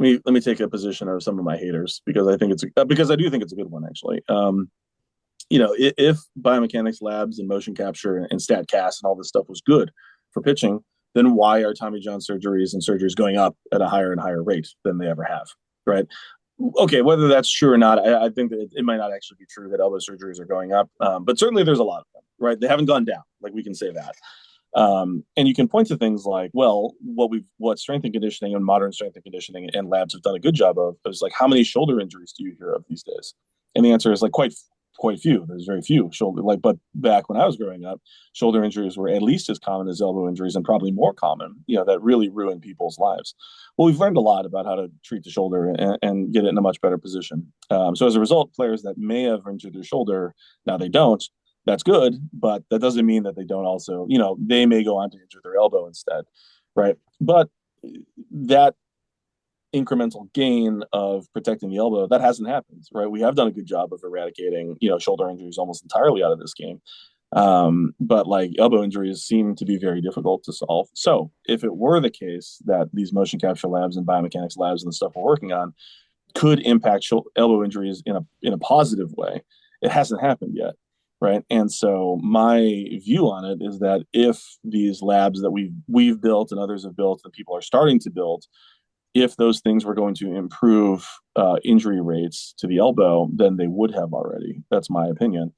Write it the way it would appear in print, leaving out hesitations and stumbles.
let me take a position of some of my haters because because I do think it's a good one actually. If biomechanics labs and motion capture and StatCast and all this stuff was good for pitching, then why are Tommy John surgeries and surgeries going up at a higher and higher rate than they ever have, right? Okay, whether that's true or not, I think that it might not actually be true that elbow surgeries are going up, but certainly there's a lot of them, right? They haven't gone down, like we can say that. And you can point to things like, well, what strength and conditioning and modern strength and conditioning and labs have done a good job of is like how many shoulder injuries do you hear of these days? And the answer is like quite few. There's very few shoulder but back when I was growing up, shoulder injuries were at least as common as elbow injuries and probably more common, that really ruin people's lives. Well, we've learned a lot about how to treat the shoulder and get it in a much better position. So as a result, players that may have injured their shoulder, now they don't, that's good, but that doesn't mean that they don't also, they may go on to injure their elbow instead, right? But that incremental gain of protecting the elbow, that hasn't happened, right? We have done a good job of eradicating, shoulder injuries almost entirely out of this game. But like elbow injuries seem to be very difficult to solve. So if it were the case that these motion capture labs and biomechanics labs and the stuff we're working on could impact elbow injuries in a positive way, it hasn't happened yet. Right. And so my view on it is that if these labs that we've built and others have built and people are starting to build, if those things were going to improve injury rates to the elbow, then they would have already. That's my opinion.